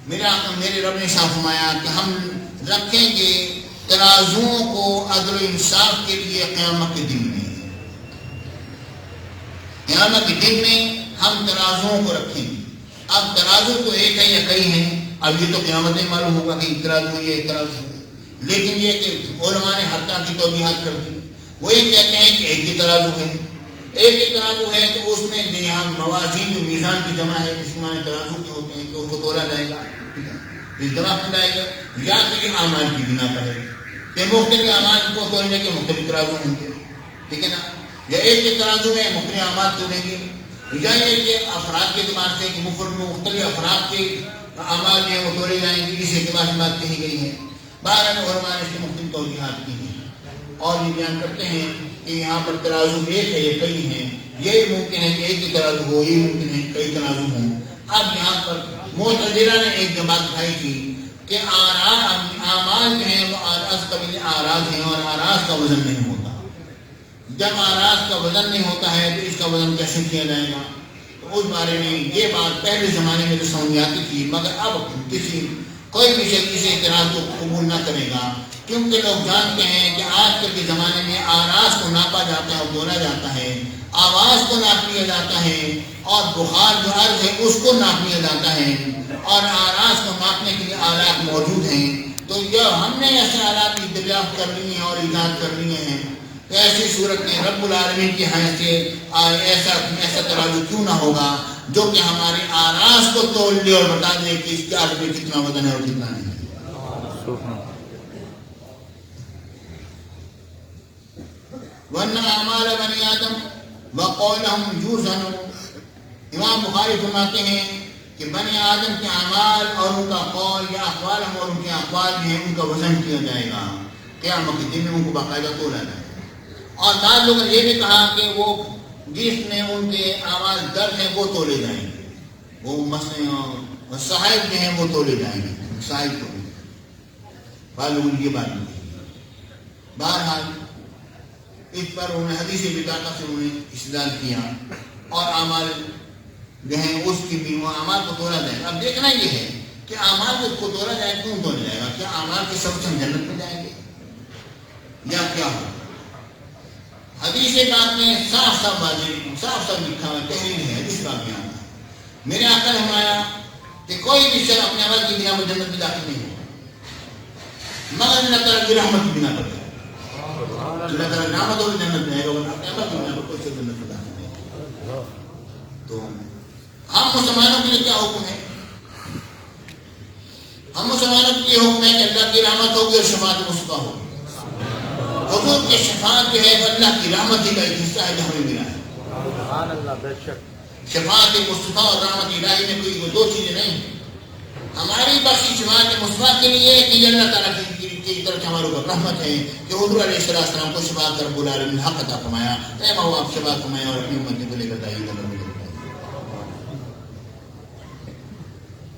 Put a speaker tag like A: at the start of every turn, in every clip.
A: میرے رب نے صاف فرمایا کہ ہم رکھیں گے ترازوؤں کو عدل و انصاف کے لیے قیامت کے دن میں. قیامت کے دن میں ہم ترازوؤں کو رکھیں گے. اب ترازو تو ایک ہے یا کئی ہیں، اب یہ تو قیامت نہیں معلوم ہوگا کہ ایک ترازو ہے یا ایک ترازو ہے، لیکن یہ کہ علماء نے حتیٰ کی توضیحات کر دی. وہ یہ کہتے ہیں کہ ایک ہی ترازو ہے. ایک ہی ترازو ہے تو اس میں یہاں موازین جو میزان کی جمع ہے جس میں ترازو کے ہوتے ہیں کہ اس کو تولا جائے گا، جمع کیا جائے گا، یا پھر اعمال کی بنا پر ہے کہ مختلف اعمال کو تولنے کے مختلف ترازو ہوں گے، ٹھیک ہے نا. یا ایک ہی ترازو میں مختلف اعمال تولیں گے، یا یہ کہ افراد کے اعتبار سے کہ مختلف افراد کے اعمال جو ہیں وہ تولے جائیں گے، اس اعتبار سے بات کہی گئی ہے. بہرحال علماء نے اس کی مختلف توضیحات کی ہیں اور یہ بیان کرتے ہیں کہ یہاں پر ترازو ایک ہے یا کئی ہیں. یہ ممکن ہے کہ ایک ہی ترازو ہو، یہ ممکن ہے کئی ترازو ہوں. اب یہاں پر معتزلہ نے ایک بات دکھائی تھی کہ اعمال جو ہیں وہ آراز ہیں اور آراز کا وزن نہیں ہوتا. جب آراز کا وزن نہیں ہوتا ہے تو اس کا وزن کیسے کیا جائے گا؟ تو اس بارے میں یہ بات پہلے زمانے میں تو سمجھ آتی تھی، مگر اب کوئی بھی شخص اس اعتراض کو قبول نہ کرے گا، کیونکہ لوگ جانتے ہیں کہ آج کل کے زمانے میں آراز کو ناپا جاتا ہے اور تولا جاتا ہے، آواز کو ناپ لیا جاتا ہے اور بخار جو عرض ہے اس کو ناپ لیا جاتا ہے، اور آراز کو ناپنے کے لیے آلات موجود ہیں. تو جب ہم نے ایسے آلات کی دریافت کر لی ہیں اور ایجاد کر لیے ہیں تو ایسی صورت میں رب العالمین کی حیثیت سے ایسا ترازو کیوں نہ ہوگا جو کہ ہمارے آراز کو تول دے اور بتا دے کہ اس کے عرض میں کتنا وزن ہے اور کتنا نہیں ہے. ورنہ اعمال بنی آدم وقولہم یوزن. امام بخاری فرماتے ہیں کہ بنی آدم کے اعمال اور ان کا قول یا اقوال اور ان کے اقوال جو ہیں ان کا وزن کیا جائے گا قیامت کے دن میں، ان کو باقاعدہ تولا جائے گا. اور بعض لوگوں نے یہ بھی کہا کہ وہ جس میں ان کے اعمال درج ہیں وہ تولے جائیں گے، وہ مسئلے صاحب جو ہیں وہ تولے جائیں گے، صاحب تولے. بعض لوگوں نے یہ بات نہیں کی. بہرحال اس پر انہوں نے حدیث بطاقہ سے انہوں نے استدلال کیا اور اعمال جو ہیں اس کی بھی وہ اعمال کو تولا جائے گا. اب دیکھنا یہ ہے کہ اعمال کو تولا جائے کیوں تولا جائے گا؟ کیا اعمال کے سب سے ہم جنت میں جائیں گے یا کیا ہوگا؟ حدیث پاک میں صاف صاف لکھا ہوا تحریر ہے، حدیث پاک میں آتا ہے میرے آقا نے فرمایا کہ کوئی بھی شخص اپنے عمل کی بنا پر جنت میں داخل نہیں ہوگا مگر اللہ تعالیٰ کی رحمت کی بنا پر. اللہ تعالیٰ رحمت اور جنت میں ہے گا، ورنہ اپنے عمل کی بنا پر کوئی شخص جنت میں داخل نہیں ہوگا. تو ہم مسلمانوں کے لیے کیا حکم ہے؟ ہم مسلمانوں کے لیے حکم ہے کہ اللہ کی رحمت ہوگی اور شفاعت مصطفیٰ ہوگی. حضور کی شفاعت جو ہے اللہ کی رحمت ہی کا ایک حصہ ہے جو ہمیں ملا ہے. سبحان اللہ. بے شک شفاعت مصطفیٰ اور رحمت الہی میں کوئی وہ دو چیزیں نہیں ہیں. ہماری بخشی شفاعت مصطفیٰ کے لیے کہ اللہ تعالیٰ کی طرف ہمارے اوپر رحمت ہے کہ حضور علیہ السلام کو شفاعت کر رب العالمین حق عطا فرمایا. اے ماں آپ شفاعت فرمائیں اور اپنی امت کو لے کر آئیے گا.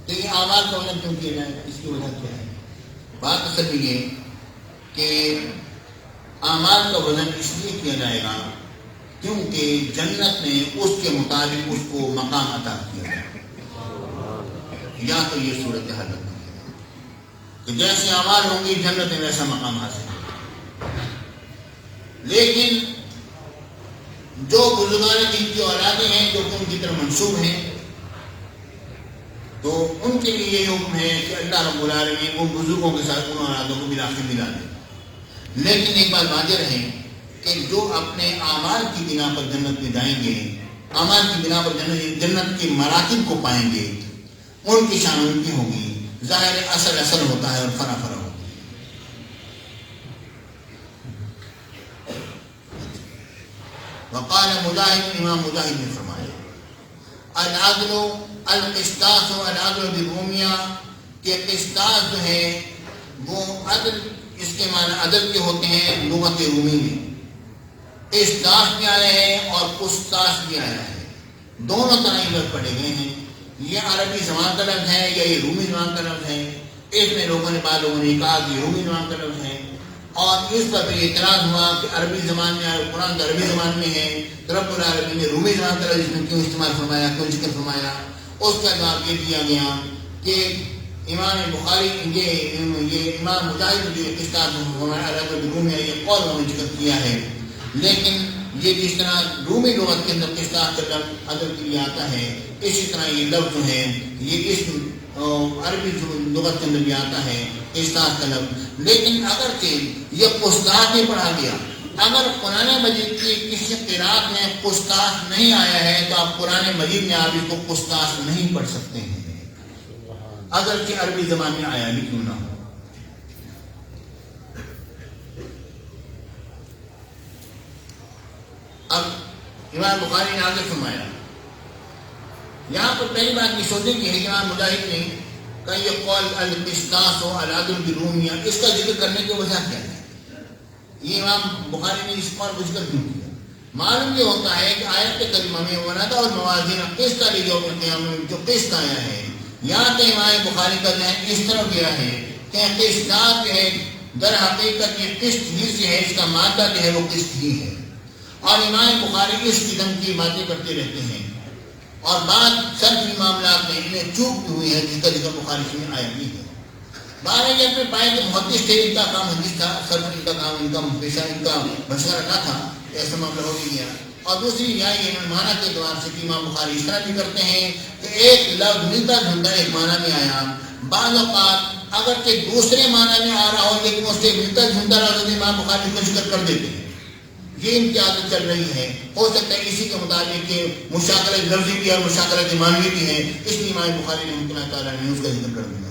A: تو یہ اعمال کا وزن کیوں کیا جائے گا؟ اس کی وجہ کیا ہے؟ بات اصل یہ کہ اعمال کا وزن اس لیے کیا جائے گا کیونکہ جنت میں اس کے مطابق اس کو مقام عطا کیا جائے گا. یا تو یہ صورت حال ہے کہ جیسے اعمال ہوں گی جنت میں ویسا مقام حاصل ہوگا. لیکن جو بزرگان جن کی اولادیں ہیں جو ان کی طرف منسوب ہیں تو ان کے لیے یہ حکم ہے کہ اللہ رب العالمین ان بزرگوں کے ساتھ ان اولادوں کو بالآخر ملا دے. لیکن ایک بات واضح رہے کہ جو اپنے اعمال کی بنا پر جنت میں جائیں گے، اعمال کی بنا پر جنت کے مراتب کو پائیں گے، ان کی شان ان کی ہوگی. ظاہر اثر ہوتا ہے اور فرا ہوتا ہے. وقال مجاہد، امام مجاہد نے فرمایا العدل القسطاس العدل بالرومیہ کہ قسطاس جو ہے وہ عدل، اس کے معنی عدل کے ہوتے ہیں لغت رومی میں. قسطاس بھی آیا ہے اور قسطاس بھی آیا ہے، دونوں طرح لفظ پڑھے گئے ہیں. یہ عربی زبان کا لفظ ہے یا یہ رومی زبان کا لفظ ہے. اس میں بعض لوگوں نے کہا کہ رومی زبان کا لفظ ہے اور اس پر بھی اعتراض ہوا کہ عربی زبان میں قرآن تو عربی زبان میں ہے تو رب العالمین نے رومی زبان کا لفظ اس میں کیوں استعمال فرمایا، کیوں ذکر فرمایا؟ اس کا جواب یہ دیا گیا کہ امام بخاری یہ امام مجاہد جو قصہ روم ہے یہ قول انہوں نے ذکر کیا ہے، لیکن یہ جس طرح رومی لغت کے اندر قصہ کا لفظ ادب کے لیے آتا ہے، اسی طرح یہ لفظ جو ہے یہ اس عربی لغت کے اندر بھی آتا ہے قصہ کا لفظ۔ لیکن اگرچہ یہ قصاص بھی پڑھا گیا، اگر قرآن مجید کی کسی قرات میں قصاص نہیں آیا ہے تو آپ قرآن مجید میں آپ اس کو قصاص نہیں پڑھ سکتے ہیں، اگرچہ عربی زبان میں آیا بھی کیوں نہ ہو۔ اب امام بخاری نے آگے فرمایا، یہاں پر پہلی بات یہ سوچیں کہ امام مجاہد نے کہ یہ قول القصاص و العدل بالرومیہ، اس کا ذکر کرنے کی وجہ کیا ہے؟ یہ امام بخاری نے اس قول کو ذکر کیوں کیا؟ معلوم یہ ہوتا ہے کہ آیت کریمہ میں ونضع الموازین القسط لیوم القیامہ جو قسط آیا ہے، یہاں کہ امام بخاری کا ذہن اس طرح گیا ہے کہ قسط جو ہے در حقیقت یہ قسط ہی سے ہے، اس کا مادہ جو ہے وہ قسط ہی ہے، اور امام بخاری اس قسم کی باتیں کرتے رہتے ہیں، اور بعض صرفی معاملات میں انہیں چوک بھی ہوئی ہے جس کا ذکر بخاری میں آیا بھی ہے۔ بارہ جب میں پائے کہ محدث تھے، ان کا کام حدیث تھا، صرف ان کا کام، ان کا پیشہ، ان کا مشورہ نہ تھا، ایسا معاملہ ہو گیا۔ اور دوسری یہ معنی کے اعتبار سے کہ امام بخاری اس طرح بھی کرتے ہیں کہ ایک لفظ ملتا جلتا ایک معنی میں آیا، بعض اوقات اگرچہ دوسرے معنی میں آ رہا ہو لیکن اس سے ملتا جلتا لفظ امام بخاری کو ذکر کر دیتے ہیں۔ یہ ان کی عادت چل رہی ہے، ہو سکتا ہے اسی کے مطابق کہ مشاکلت لفظی بھی اور مشاکلت معنوی بھی ہے، اس لیے امام بخاری رحمۃ اللہ تعالیٰ نے اس کا ذکر کر دیا۔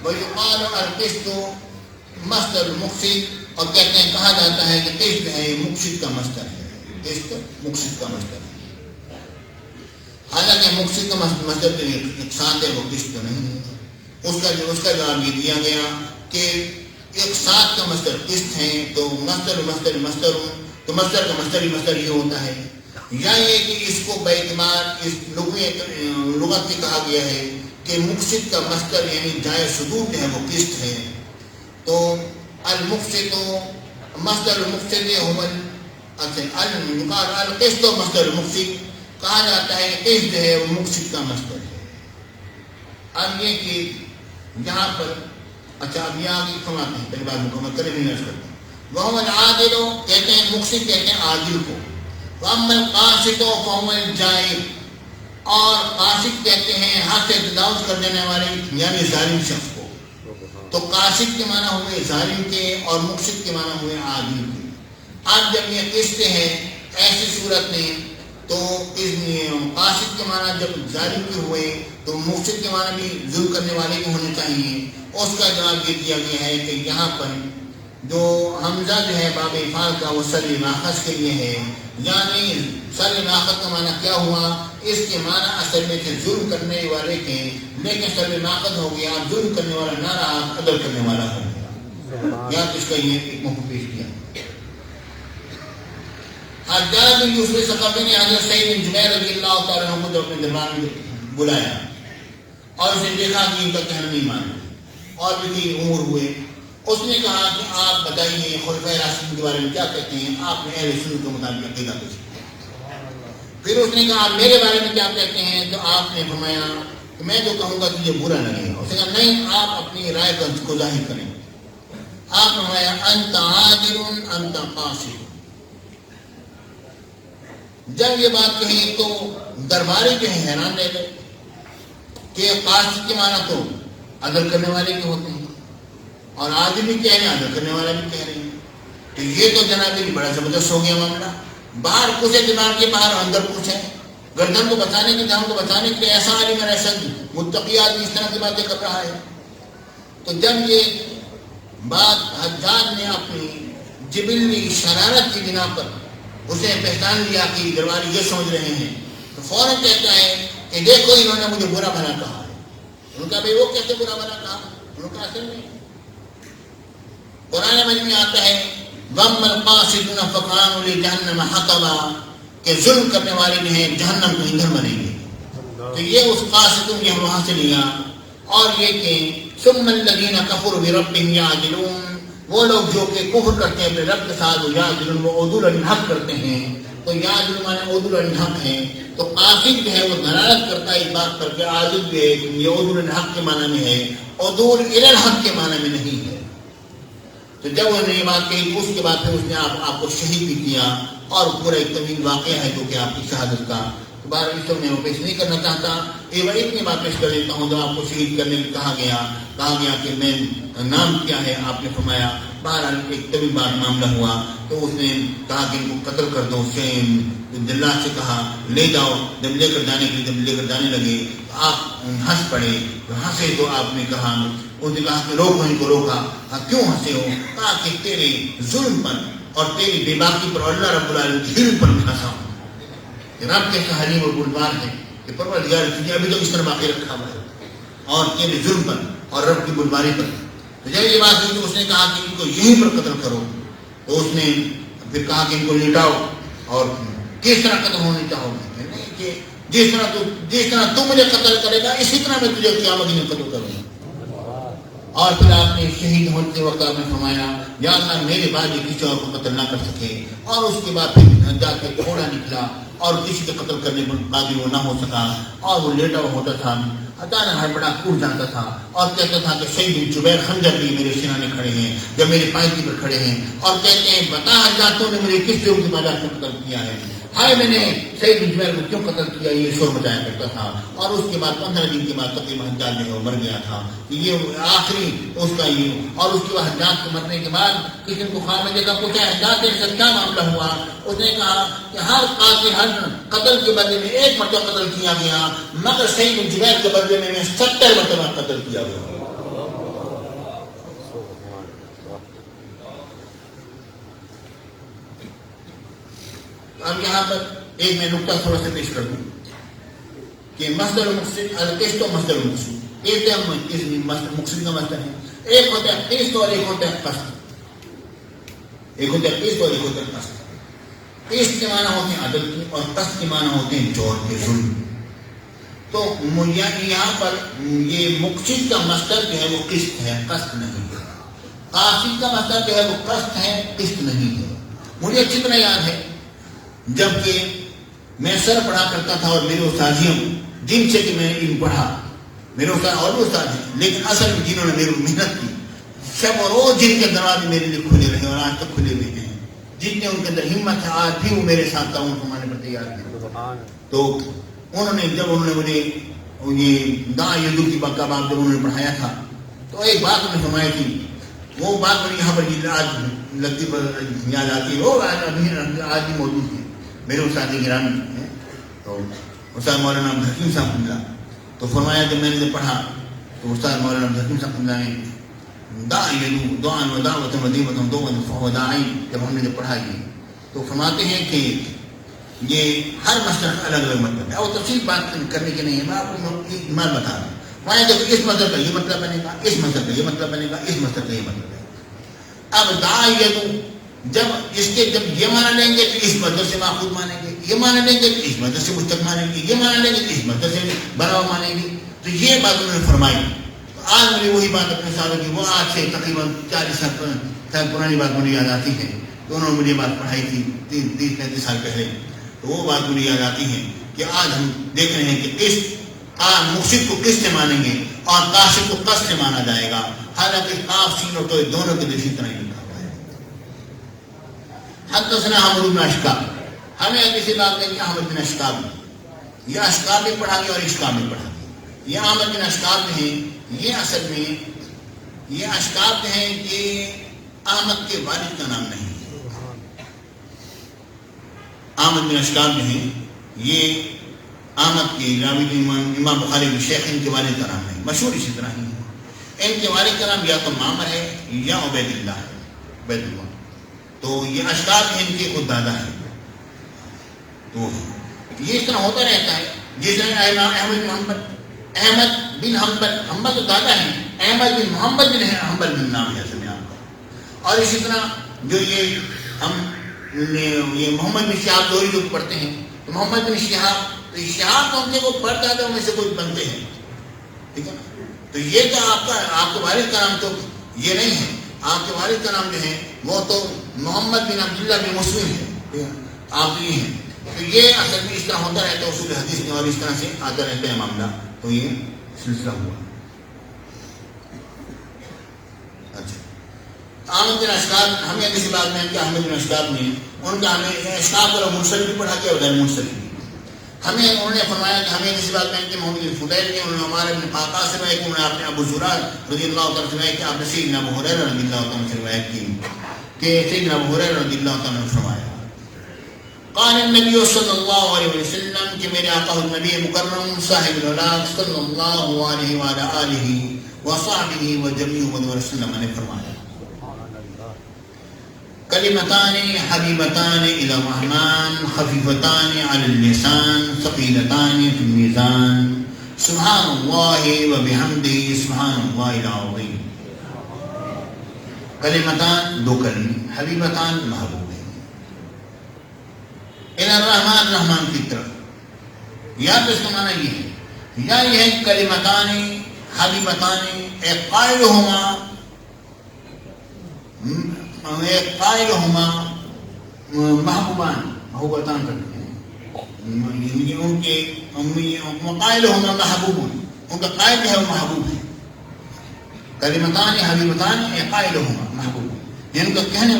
A: وَيُقَالُ الْقِسْطُ مصدر المقسط، اور کہتے ہیں کہا جاتا ہے کہ قسط ہے یہ مقسط کا مصدر ہے، قسط مقسط کا مصدر ہے، حالانکہ مقسط کا مصدر جو اقساط ہے وہ قسط تو نہیں ہے۔ اس کا جواب یہ دیا گیا کہ اقساط کا مصدر قسط ہے تو مصدر تو مصدر کا مصدر ہی مصدر یہ ہوتا ہے، یا یہ کہ اس کو باعتبار اس لغت میں کہا گیا ہے کہ مقسط کا مصدر یعنی جائے صدور جو ہے وہ قسط ہے، تو المقسط مصدر المقسط القسط مصدر المقسط کہا جاتا ہے کہ قسط جو ہے وہ مقسط کا مصدر ہے۔ اب یہ کہ یہاں پر اچھا اب یہاں کی فرماتے ہیں، پہلی بات مکمل کریں بھی نرس کرتے ہیں، وَهُوَ الْعَادِلُ کہتے ہیں مقسط کہتے ہیں عادل کو، وَأَمَّا الْقَاسِطُ فَهُوَ الْجَائِرُ اور قاسط کہتے ہیں حد سے تجاوز کر دینے والے یعنی ظالم شخص کو، تو قاسط کے معنی ہوئے ظالم کے اور مقسط کے معنی ہوئے عادل کے۔ اب جب یہ قسط ہے ایسی صورت میں تو قاسط کے معنی جب ظالم کے ہوئے تو مقسط کے معنی بھی ظلم کرنے والے کے ہونے چاہیے۔ اس کا جواب یہ دیا گیا ہے کہ یہاں پر جو حمزہ جو ہے باب افعال کا وہ صل ماخذ کے لیے ہے، یعنی صل ماخذ کا معنی کیا ہوا، اس کے معنی اصل میں تھے ظلم کرنے والے کے، لیکن صل ماخذ ہو گیا ظلم کرنے والا نہ رہا، عدل کرنے والا ہو گیا، یا اس کا یہ ایک موقع پیش کیا۔ حجاج بن یوسف ثقفی نے حضرت سعید بن جبیر رضی اللہ تعالیٰ عنہ کو جب اپنے دربار میں بلایا اور اسے دیکھا کہ ان کا کہنا نہیں مانا اور بھی کئی امور ہوئے، اس نے کہا کہ آپ بتائیے خلفائے راشدین کے بارے میں کیا کہتے ہیں، آپ نے اہل سنت کے مطابق عقیدہ پیش کیا۔ پھر اس نے کہا میرے بارے میں کیا کہتے ہیں، تو آپ نے فرمایا کہ میں جو کہوں گا تجھے برا لگے گا۔ اس نے کہا نہیں، آپ اپنی رائے کو ظاہر کریں۔ آپ نے فرمایا انت عادل انت قاسط۔ جب یہ بات کہی تو درباری جو ہے حیران رہ گئے کہ قاسط کے معنی تو عدل کرنے والے کے ہوتے ہیں اور عادل بھی کہہ رہے ہیں، عدل کرنے والا بھی کہہ رہے ہیں، تو یہ تو جناب بھی بڑا زبردست ہو گیا معاملہ۔ باہر پوچھے دماغ کے باہر، اندر پوچھے، گردن کو بچانے کے دام کو بچانے کے لیے ایسا عالم اور ایسا متقی آدمی اس طرح کی باتیں کر رہا ہے۔ تو جب یہ بات حجاج نے اپنی جبلی شرارت کی بنا پر اسے پہچان لیا کہ درباری یہ سمجھ رہے ہیں، تو فوراً کہتا ہے کہ دیکھو انہوں نے مجھے برا بھلا کہا ہے۔ ان کا بھائی وہ کیسے برا بھلا کہا، ان کا اصل نہیں۔ قرآن مجید میں آتا ہے وَأَمَّا الْقَاسِطُونَ فَكَانُوا لِجَهَنَّمَ حَطَبًا کہ ظلم کرنے والے جو ہیں جہنم کو ایندھن بنیں گے۔ تو یہ اس قاسطوں نے ہم وہاں سے لیا، اور یہ کہ ثُمَّ الَّذِينَ كَفَرُوا بِرَبِّهِمْ يَعْدِلُونَ وہ لوگ جو کہ کفر کرتے ہیں اپنے رب کے ساتھ، یعدلون وہ عدول الحق کرتے ہیں، تو یہاں جو معنی عدول الحق ہے، تو قاصد جو ہے وہ دلالت کرتا ہے اس بات پر کہ عاجز جو ہے یہ عدول الحق کے معنی میں ہے، عدول الی الحق کے معنی میں نہیں ہے۔ تو جب انہوں نے یہ بات کہی اس کے بعد پھر اس نے آپ کو شہید بھی کیا، اور پورا ایک طویل واقعہ ہے جو کہ آپ کی شہادت کا، تو بارہ اس میں وہ پیش نہیں کرنا چاہتا، اتنی بات پیش کر دیتا ہوں۔ جب آپ کو شہید کرنے میں کہا گیا کہ میں نام کیا ہے، آپ نے فرمایا، بہرحال ایک طویل بات معاملہ ہوا، تو اس نے کہا کہ ان کو قتل کر دو، جلاد سے کہا لے جاؤ، جب لے کر جانے لگے تو آپ ہنس پڑے، ہنسے تو آپ نے کہا، اس نے کہا کہ روکو، ان کو روکا، کیوں ہنسے ہو؟ کہا کہ تیرے ظلم پر اور تیری بے باکی پر اللہ رب العالمین کی حلم پر بھی ہنسا ہوں۔ رب کیسا حلیم اور بردبار ہے کہ پروردگار تجھے ابھی تک اس پر باقی رکھا ہوا ہے، اور تیرے ظلم پر اور رب کی بردباری پر۔ تو جب یہ بات ہوئی تو اس نے کہا کہ ان کو یہیں پر قتل کرو، تو اس نے پھر کہا کہ ان کو لٹاؤ، اور کس طرح قتل ہونے چاہو گے؟ کہ جس طرح تو مجھے قتل کرے گا اسی طرح میں تجھے قیامت میں قتل کروں گا۔ اور پھر آپ نے شہید ہوتے وقت آپ نے فرمایا یا اللہ میرے بعد یہ کسی اور کو قتل نہ کر سکے، اور اس کے بعد پھر جا کے گھوڑا نکلا اور کسی کے قتل کرنے پر قادر وہ نہ ہو سکا، اور وہ لیٹا ہوا ہوتا تھا، اچانک ہڑبڑا ٹوٹ جاتا تھا اور کہتا تھا کہ سعید بن جبیر خنجر بھی میرے سینے کھڑے ہیں، جب میرے پائتی پر کھڑے ہیں، اور کہتے ہیں بتا حضراتوں نے مجھے کس جرم کی وجہ سے قتل کیا ہے، ہائے میں نے سعید بن جبیر کو کیوں قتل کیا، یہ شور مچایا کرتا تھا۔ اور اس کے بعد 15 دن کے بعد تقریباً حجاج جو ہے وہ مر گیا تھا، یہ آخری اس کا یہ۔ اور اس کے بعد حجاج کو مرنے کے بعد کسی کو خواب میں دیکھا، پوچھا حجاج کے ساتھ کیا معاملہ ہوا؟ اس نے کہا کہ ہر قاتل ہر قتل کے بدلے میں 1 مرتبہ قتل کیا گیا، مگر سعید بن جبیر کے بدلے میں 70 مرتبہ قتل کیا گیا۔ اب یہاں پر ایک میں نقطہ تھوڑا سا پیش کر دوں کہ مصدر المقصد القسط و مصدر المقصود، ایک مقصد کا مصدر ہے، ایک ہوتا ہے قسط اور ایک ہوتا ہے قسط، ایک ہوتا ہے قسط اور ایک ہوتا ہے قسط۔ قسط کے معنی ہوتے ہیں عدل کے، اور قسط کے معنی ہوتے ہیں جور کے، ظلم۔ تو یہاں پر یہ مقصد کا مصدر جو ہے وہ قسط ہے، قسط نہیں ہے۔ قاصد کا مصدر جو ہے وہ قسط ہے، قسط نہیں ہے۔ مجھے اچھی طرح یاد ہے جبکہ میں سر پڑھا کرتا تھا، اور میرے استاذیوں جن سے کہ میں نے علم پڑھا، میرے استاد اور بھی استاد ہیں، لیکن اصل میں جنہوں نے میری محنت کی، شب اور روز جن کے دروازے میرے لیے کھلے رہے اور آج تک کھلے ہوئے ہیں، جتنے ان کے اندر ہمت ہے آج بھی وہ میرے ساتھ تعاون فرمانے پر تیار ہیں۔ تو انہوں نے مجھے یہ داں یدو کی باب جب انہوں نے پڑھایا تھا، تو ایک بات انہوں نے فرمائی تھی، وہ بات مجھے یہاں پر آج لگتی پر یاد آتی ہے، وہ آج بھی موجود ہے۔ میرے استاد گرامی ہیں تو استاد مولانا عبدالحکیم صاحب اللہ، تو فرمایا جب میں نے پڑھا تو استاد مولانا عبدالحکیم صاحب اللہ نے دعان و دعوت مدیمت دعوت فہو داعی، جب ہم نے جب پڑھا یہ تو فرماتے ہیں کہ یہ ہر مسئلہ کا الگ الگ مطلب ہے، اور تفصیل بات کرنے کے نہیں ہے، میں آپ کو اجمال بتا رہا ہوں۔ وہاں جب اس مذہب کا یہ مطلب بنے گا، اس مذہب کا یہ مطلب بنے گا، اس مذہب کا یہ مطلب ہے۔ اب داعیہ جب یہ معنی لیں گے تو اس مذہب سے ماخوذ مانیں گے، یہ معنی لیں گے تو اس مذہب سے مشتق مانیں گے، یہ معنی لیں گے تو اس مذہب سے بناؤ مانیں گے۔ تو یہ بات انہوں نے فرمائی، تو آج مجھے وہی بات اپنے ساتھ کی، وہ آج سے تقریباً 40 سال پرانی بات مجھے یاد آتی ہے، تو انہوں نے مجھے بات پڑھائی تھی 30-35 سال پہلے، تو وہ بات مجھے یاد آتی ہے کہ آج ہم دیکھ رہے ہیں کہ قسط مقصد کو قسط سے مانیں گے اور قاصد کو قسط سے مانا جائے گا، حالانکہ قاف سین اور تو دونوں کے دیشی طرح ہی لکھا ہوا ہے۔ حدثنا حمد بن اشکاب، ہمیں کسی بات نے کہ احمد بن اشکاب، یہ اشکاب بھی پڑھا گیا اور اشکاب بھی پڑھا گیا۔ یہ احمد بن اشکاب ہیں، یہ اصل میں یہ اشکاب ہیں، یہ احمد کے والد کا نام نہیں ہے۔ احمد بن اشکاب جو ہیں یہ احمد کے راوی امام بخاری کے شیخ، ان کے والد کا نام نہیں، مشہور اسی طرح ہی ہے۔ ان کے والد کا نام یا تو معمر ہے یا عبید اللہ ہے، عبید اللہ۔ تو یہ اشکاب ہیں، ان کے خود دادا ہیں۔ تو یہ اس طرح ہوتا رہتا ہے، جس طرح احمد بن حنبل تو دادا ہیں، احمد بن محمد بن حنبل بن نام ہے اصل میں آپ کا۔ اور اسی طرح جو یہ محمد بن شہاب دوری جو پڑھتے ہیں، تو محمد بن شہاب، تو شہاب تو ان کے وہ پڑھ دادا میں سے کوئی بنتے ہیں، ٹھیک ہے نا۔ تو یہ تو آپ کے والد کا نام تو یہ نہیں ہے، آپ کے والد کا نام جو ہے وہ تو محمد بن عبداللہ بن مسلم ہے۔ آپ یہ ہیں. تو یہ اصل میں اس طرح ہوتا رہتا ہے اصول حدیث میں، اور اس طرح سے آتا رہتا ہے معاملہ. تو یہ سلسلہ ہوا. اچھا احمد بن اشکاب، ہمیں کسی بات میں کہ احمد بن اشکاب نے ان کا ہمیں اشکاب اور مرسل بھی پڑھا کیا، غیر مرسل بھی. ہمیں انہوں نے فرمایا کہ ہمیں کسی بات میں کہ محمد بن فضیل نے انہوں نے ہمارے ابن قعقاع سے روایت کی، انہوں نے اپنے ابو زرع رضی اللہ تعالیٰ سے روایت کی، آپ نے سیدنا ابو ہریرہ رضی اللہ تعالیٰ سے روایت کی کہ سیدنا ابو ہریرہ رضی اللہ تعالیٰ نے فرمایا قال النبی صلی اللہ علیہ وسلم کہ میرے آقا النبی مکرم صاحب العلاق صلی اللہ علیہ وآلہ آلہ وصحبہ وجمیع وسلم نے فرمایا کلمتان حبیبتان الی الرحمن خفیفتان علی اللسان ثقیلتان فی المیزان سبحان اللہ وبحمدہ سبحان اللہ العظیم. کلمتان دو کلمے، حبیبتان محبوب ہیں، الی الرحمن رحمان کی طرف. یا تو اس کا معنی یہ ہے، یا یہ ہے کلمتان حبیبتان قائلہما محبوبان، محبوبتان کرتے ہیں، ان کے قائلہما محبوب، ان کا قائل جو ہے وہ محبوب ہے. کلمتان حبیبتان قائلہما محبوب، ان کا کہنے والا